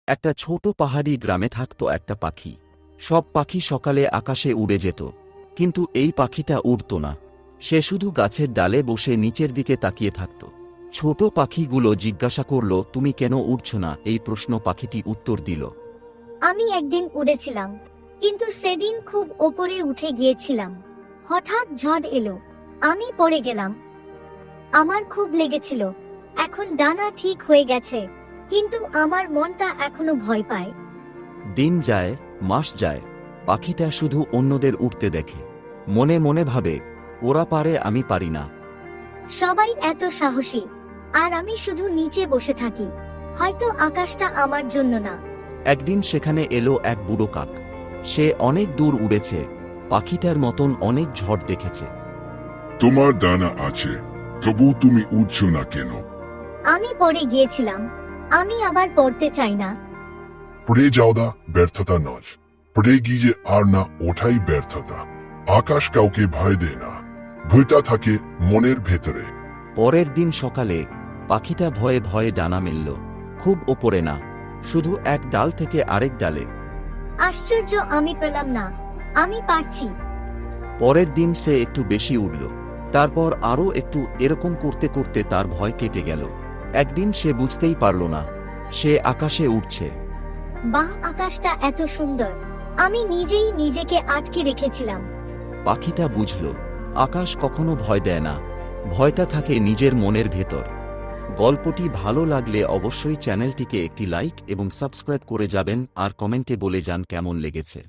একটা ছোট পাহাড়ি গ্রামে থাকত একটা পাখি। সব পাখি সকালে আকাশে উড়ে যেত, কিন্তু এই পাখিটা উড়ত না। সে শুধু গাছের ডালে বসে নিচের দিকে তাকিয়ে থাকত। ছোট পাখিগুলো জিজ্ঞাসা করল, তুমি কেন উড়ছ না? এই প্রশ্ন পাখিটি উত্তর দিল, আমি একদিন উড়েছিলাম, কিন্তু সেদিন খুব ওপরে উঠে গিয়েছিলাম। হঠাৎ ঝড় এলো, আমি পড়ে গেলাম। আমার খুব লেগেছিল। এখন ডানা ঠিক হয়ে গেছে, কিন্তু আমার মনটা এখনো ভয় পায়। দিন যায়, মাস যায়, পাখিটা শুধু অন্যদের উঠতে দেখে। মনে মনে ভাবে, ওরা পারে, আমি পারি না। সবাই এত সাহসী, আর আমি শুধু নিচে বসে থাকি। হয়তো আকাশটা আমার জন্য না। একদিন সেখানে এলো এক বুড়ো কাক। সে অনেক দূর উড়েছে, পাখিটার মতন অনেক ঝড় দেখেছে। তোমার ডানা আছে, তবু তুমি উঠছো না কেন? আমি পড়ে গিয়েছিলাম, আমি আবার পড়তে চাই না। পড়ে যাওয়া ব্যর্থতা নয়, পড়ে গিয়ে আর না ওঠাই ব্যর্থতা। আকাশ কাউকে ভয় দেয় না, ভয়টা থাকে মনের ভেতরে। পরের দিন সকালে পাখিটা ভয়ে ভয়ে ডানা মেলল। খুব ওপরে না, শুধু এক ডাল থেকে আরেক ডালে। আশ্চর্য, আমি পেলাম না, আমি পারছি। পরের দিন সে একটু বেশি উড়ল, তারপর আরও একটু। এরকম করতে করতে তার ভয় কেটে গেল। একদিন সে বুঝতেই পারল না সে আকাশে উঠছে। বাহ, আকাশটা এত সুন্দর! আমি নিজেই নিজেকে আটকে রেখেছিলাম। পাখিটা বুঝল, আকাশ কখনো ভয় দেয় না, ভয়টা থাকে নিজের মনের ভেতর। গল্পটি ভালো লাগলে অবশ্যই চ্যানেলটিকে একটি লাইক এবং সাবস্ক্রাইব করে যাবেন, আর কমেন্টে বলে যান কেমন লেগেছে।